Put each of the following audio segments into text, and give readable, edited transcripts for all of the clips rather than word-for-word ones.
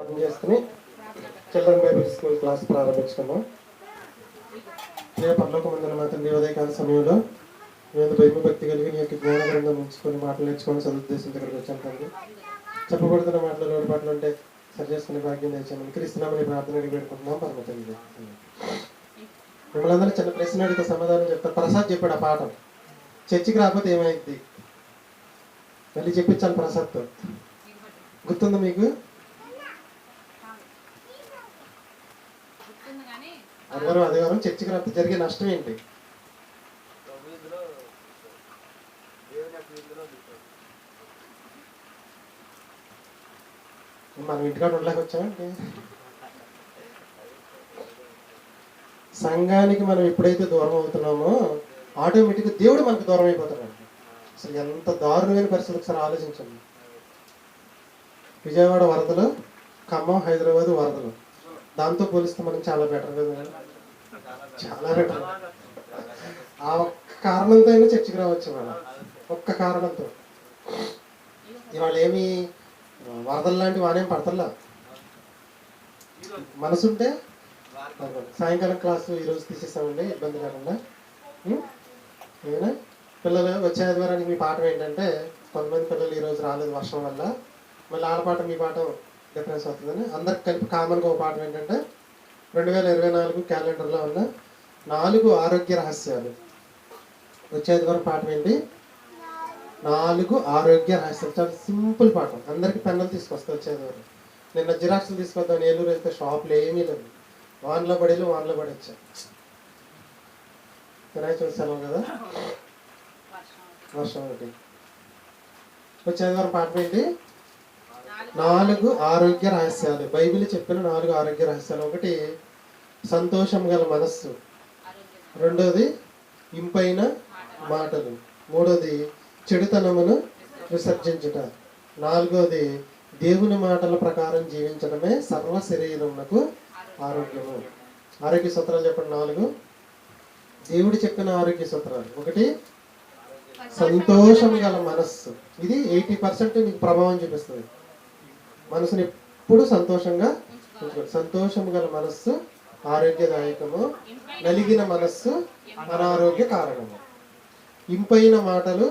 అర్థం చేసుకుని children Bible school class ప్రారంభించుకున్నాం. పరలోకమందున మా తండ్రి, ఉదయకాల సమయంలో నేను భక్తి కలిగి నీ యొక్క జ్ఞాన గ్రంథం ఉంచుకొని మాటలు నేర్చుకొని సదుద్దేశం దగ్గరికి వచ్చాను తండ్రి. చెప్పబడుతున్న మాటలు లోటుపాట్లు ఉంటే సరి చేసుకునే భాగ్యం తెచ్చామని క్రీస్తునామని ప్రార్థన అడిగి పెట్టుకుంటున్నాం. పరమ తండ్రి, మిమ్మల్ని అందరూ చిన్న ప్రశ్న అడిగితే సమాధానం చెప్తారు. ప్రసాద్ చెప్పాడు ఆ పాఠం. చర్చికి రాకపోతే ఏమైంది మళ్ళీ చెప్పించాలి ప్రసాద్తో. గుర్తుందా మీకు? ఆదివారం చర్చికి రాకపోతే జరిగే నష్టం ఏంటి? మనం ఇంటికాడ ఉండలేక వచ్చామంటే సంఘానికి మనం ఎప్పుడైతే దూరం అవుతున్నామో ఆటోమేటిక్గా దేవుడు మనకు దూరం అయిపోతాడు. అసలు ఎంత దారుణమైన పరిస్థితి ఒకసారి ఆలోచించండి. విజయవాడ వరదలు, ఖమ్మం, హైదరాబాద్ వరదలు, దాంతో పోలిస్తే మనం చాలా బెటర్ కదా, చాలా బెటర్. ఆ ఒక్క కారణంతో అయినా చర్చికి రావచ్చు. ఇవాళ ఒక్క కారణంతో ఇవాళ ఏమి వరదలు లాంటి వానేం పడతల్లా. మనసుంటే సాయంకాలం క్లాసు ఈరోజు తీసేస్తామండి, ఇబ్బంది లేకుండా. ఏమైనా పిల్లలు వచ్చే ఆదివారానికి మీ పాఠం ఏంటంటే, కొంతమంది పిల్లలు ఈరోజు రాలేదు వర్షం వల్ల, మళ్ళీ ఆడ పాఠం మీ పాఠం డిఫరెన్స్ అవుతుందని అందరికి కలిపి కామన్గా ఒక పాఠం ఏంటంటే 2024 క్యాలెండర్లో ఉన్న 4 ఆరోగ్య రహస్యాలు. వచ్చే ఆదివారం పాఠం ఏంటి? 4 ఆరోగ్య రహస్యాలు. చాలా సింపుల్ పాఠం. అందరికి పెన్నులు తీసుకొస్తా వచ్చే ఆదివారం. నిన్న జిరాక్స్లు తీసుకొద్దాం ఏలూరు వెళ్తే షాపులు ఏమీ లేవు. వాన్లో పడి వచ్చా. వినాయక చవితి సెలవు కదా, వర్షం ఒకటి. వచ్చే ఆదివారం పాఠం ఏంటి? 4 ఆరోగ్య రహస్యాలు. బైబిల్ చెప్పిన 4 ఆరోగ్య రహస్యాలు. ఒకటి సంతోషం గల మనస్సు, రెండోది ఇంపైన మాటలు, మూడోది చెడుతనమును విసర్జించుట, నాలుగోది దేవుని మాటల ప్రకారం జీవించడమే సర్వ శరీరమునకు ఆరోగ్యము. ఆరోగ్య సూత్రాలు చెప్పండి 4. దేవుడు చెప్పిన ఆరోగ్య సూత్రాలు. ఒకటి సంతోషం గల మనస్సు. ఇది 80% నీకు ప్రభావం చూపిస్తుంది. మనసుని ఎప్పుడు సంతోషంగా ఉంచుకోండి. సంతోషం గల మనస్సు ఆరోగ్యదాయకము, నలిగిన మనస్సు అనారోగ్య కారణము. ఇంపైన మాటలు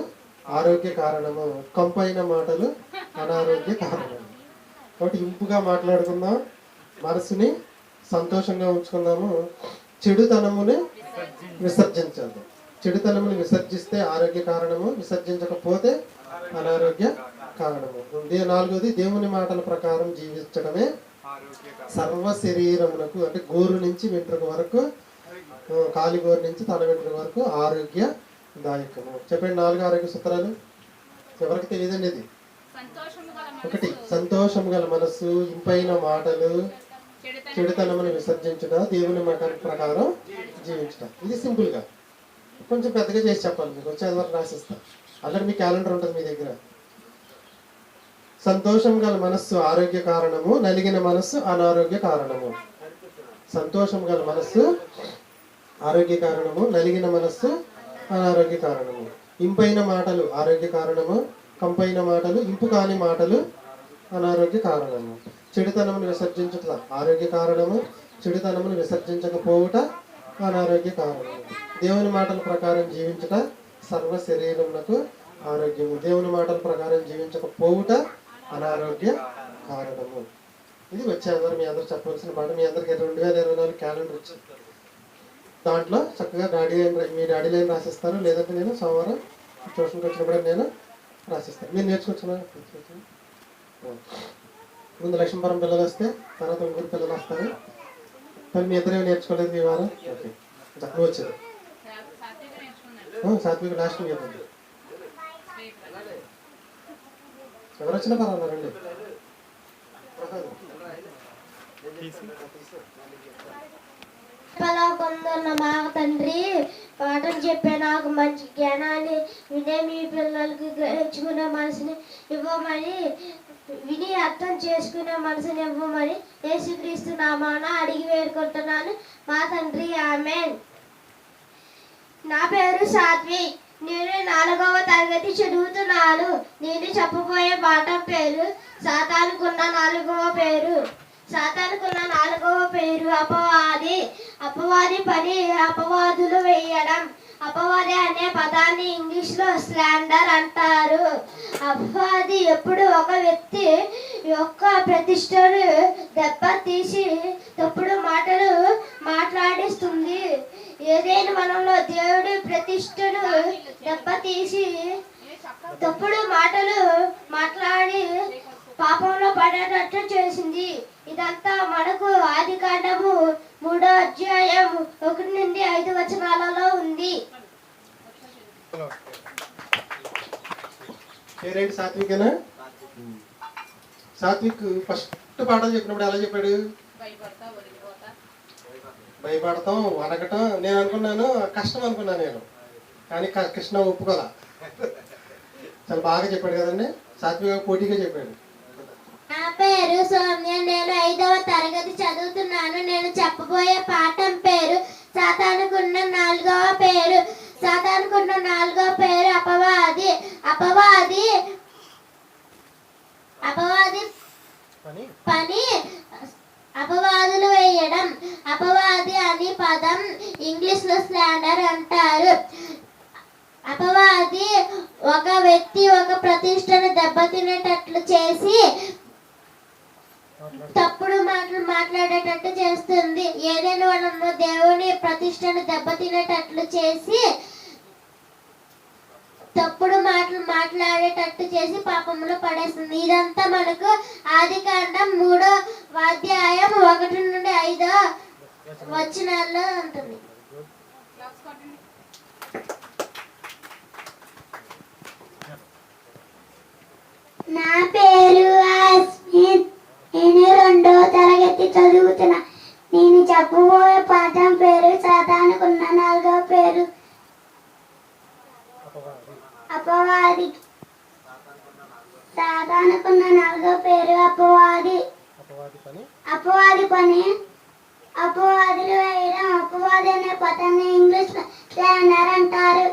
ఆరోగ్య కారణము, కంపైన మాటలు అనారోగ్య కారణము. కాబట్టి ఇంపుగా మాట్లాడుకుందాం, మనసుని సంతోషంగా ఉంచుకుందాము. చెడుతనముని విసర్జించాలి. చెడుతనముని విసర్జిస్తే ఆరోగ్య కారణము, విసర్జించకపోతే అనారోగ్య కారణము. 4వది దేవుని మాటల ప్రకారం జీవించడమే సర్వ శరీరమునకు, అంటే గోరు నుంచి వెంట్రుక వరకు, కాలి గోరు నుంచి తల వెంట్రుక వరకు ఆరోగ్యదాయకము. చెప్పండి 4 ఆరోగ్య సూత్రాలు. ఎవరికి తెలియదండి ఇది. ఒకటి సంతోషం గల మనస్సు, ఇంపైన మాటలు, చెడుతనమును విసర్జించుట, దేవుని మాటల ప్రకారం జీవించుట. ఇది సింపుల్గా కొంచెం పెద్దగా చేసి చెప్పాలి. మీకు వచ్చే వరకు రాసిస్తా. ఆల్రెడీ మీ క్యాలెండర్ ఉంటుంది మీ దగ్గర. సంతోషం గల మనస్సు ఆరోగ్య కారణము, నలిగిన మనస్సు అనారోగ్య కారణము. సంతోషం గల మనస్సు ఆరోగ్య కారణము, నలిగిన మనస్సు అనారోగ్య కారణము. ఇంపైన మాటలు ఆరోగ్య కారణము, కంపైన మాటలు, ఇంపు కాని మాటలు అనారోగ్య కారణము. చెడుతనమును విసర్జించుట ఆరోగ్య కారణము, చెడుతనమును విసర్జించకపోవుట అనారోగ్య కారణము. దేవుని మాటల ప్రకారం జీవించుట సర్వ శరీరమునకు ఆరోగ్యము, దేవుని మాటల ప్రకారం జీవించకపోవుట అనారోగ్య కారణము. ఇది వచ్చే అందరూ మీ అందరూ చెప్పవలసిన పాట. మీ అందరికి 2024 క్యాలెండర్ వచ్చింది. దాంట్లో చక్కగా మీ డాడీ లైన్ రాసిస్తారు, లేదంటే నేను సోమవారం ట్యూషన్కి వచ్చినప్పుడు నేను రాసిస్తాను. మీరు నేర్చుకొచ్చిన ముందు లక్ష్మీపురం పిల్లలు వస్తే తర్వాత ఇంకొక పిల్లలు వస్తారు. కానీ మీ ఇద్దరేమో నేర్చుకోలేదు మీ వారం. ఓకే, చక్కగా వచ్చారు. సాత్విక లాస్ట్ చెప్పండి. ఎవరు వచ్చినా పర్వాలండి. పొందున్న మా తండ్రి, పాఠం చెప్పే నాకు మంచి జ్ఞానాన్ని, వినే మీ పిల్లలకు గ్రహించుకునే మనసుని ఇవ్వమని, విని అర్థం చేసుకునే మనసుని ఇవ్వమని యేసుక్రీస్తు నామాన అడిగి వేడుకుంటున్నాను మా తండ్రి. ఆమేన్. నా పేరు సాత్విక్. నేను 4వ తరగతి చదువుతున్నాను. నేను చెప్పబోయే పాఠం పేరు సాతానుకున్న 4వ పేరు. సాతానుకున్న నాలుగవ పేరు అపవాది. అపవాది పని అపవాదులు వేయడం. అపవాది అనే పదాన్ని ఇంగ్లీష్ లో స్లాండర్ అంటారు. అపవాది ఎప్పుడు ఒక వ్యక్తి యొక్క ప్రతిష్టను దెబ్బతీసి తప్పుడు మాటలు మాట్లాడిస్తుంది. ఏదైనా వనంలో దేవుడి ప్రతిష్టను దెబ్బతీసి తప్పుడు మాటలు మాట్లాడి పాపంలో పడేటట్టు చేసింది. ఇదంతా మనకు ఆదికాండము 3వ అధ్యాయం 1 నుండి 5 వచనాలలో ఉంది. పేరేంటి? సాత్వికేనా? సాత్విక్ ఫస్ట్ పాఠం చెప్పినప్పుడు ఎలా చెప్పాడు? భయపడతాం, వనకటం. నేను అనుకున్నాను కష్టం అనుకున్నాను నేను, కానీ కృష్ణ ఒప్పుకోలా. చాలా బాగా చెప్పాడు కదండి. సాత్విక పోటీగా చెప్పాడు. నా పేరు సౌమ్య. నేను 5వ తరగతి చదువుతున్నాను. నేను చెప్పబోయే పాఠం పేరు సాతానుకున్న 4వ పేరు. సాతానుకున్న 4వ పేరు అపవాది. అపవాది పని అపవాదులు వేయడం. అపవాది అనే పదం ఇంగ్లీష్ లో స్లాండర్ అంటారు. అపవాది ఒక వ్యక్తి ఒక ప్రతిష్టను దెబ్బతినేటట్లు చేసి తప్పుడు మాటలు మాట్లాడేటట్టు చేస్తుంది. ఏదైనా వనంలో దేవుని ప్రతిష్టను దెబ్బతినేటట్లు చేసి తప్పుడు మాటలు మాట్లాడేటట్టు చేసి పాపంలో పడేస్తుంది. ఇదంతా మనకు ఆదికాండం 3వ అధ్యాయం 1 నుండి 5 వచనాల్లో ఉంటుంది. నా పేరు అస్మిత్. నేను 2వ తరగతి చదువుతున్నా. నేను చెప్పబోయే పాఠం పేరు సాతానుకున్న 4వ పేరు అపవాది. సాతానుకున్న 4వ పేరు అపవాది. అపవాది పని అపవాదులు వేయడం. అపవాది అనే పదాన్ని ఇంగ్లీష్ స్లాండర్ అంటారు.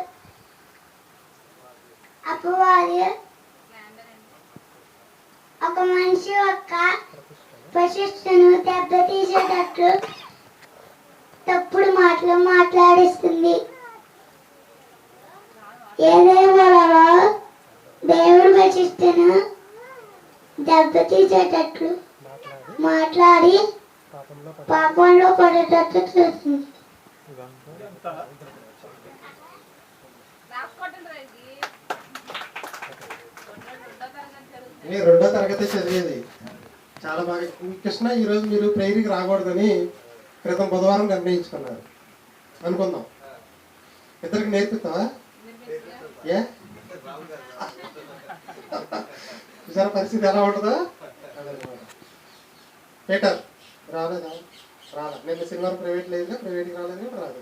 అపవాది ఒక మనిషి యొక్క ప్రతిష్టను దెబ్బతీసేటట్లు తప్పుడు మాటలు మాట్లాడిస్తుంది. ఏదేమో దేవుడి ప్రతిష్టను దెబ్బతీసేటట్లు మాట్లాడి పాపంలో పడేటట్లు చూస్తుంది. నేను 2వ తరగతి చదివేది. చాలా బాగా. కృష్ణ ఈరోజు మీరు ప్రేయర్కి రాకూడదని క్రితం బుధవారం నిర్ణయించుకున్నారు అనుకుందాం. ఇద్దరికి నేర్పిస్తావా? ఏ చూసారా పరిస్థితి ఎలా ఉంటుందా? పీటర్ రాలేదా? నేను శనివారం ప్రైవేట్ లేదుగా, ప్రైవేట్కి రాలేదు, రాదు.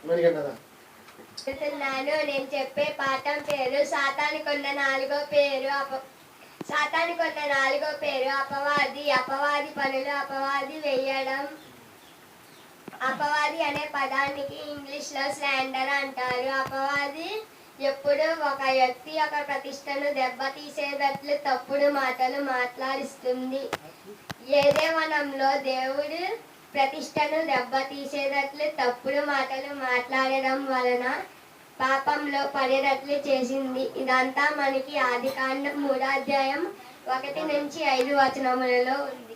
మణిగంటదా? నేను చెప్పే పాఠం పేరు సాతానుకున్న 4వ పేరు సాతానుకున్న 4వ పేరు అపవాది. అపవాది పనులు అపవాది వేయడం. అపవాది అనే పదానికి ఇంగ్లీష్ లో స్లాండర్ అంటారు. అపవాది ఎప్పుడు ఒక వ్యక్తి ఒక ప్రతిష్టను దెబ్బతీసేటట్లు తప్పుడు మాటలు మాట్లాడిస్తుంది. ఏదేవనంలో దేవుడు ప్రతిష్టను దెబ్బతీసేటట్లు తప్పుడు మాటలు మాట్లాడడం వలన పాపంలో పడేటట్లు చేసింది. ఇదంతా మనకి ఆదికాండం 3వ అధ్యాయం 1 నుంచి 5 వచనములలో ఉంది.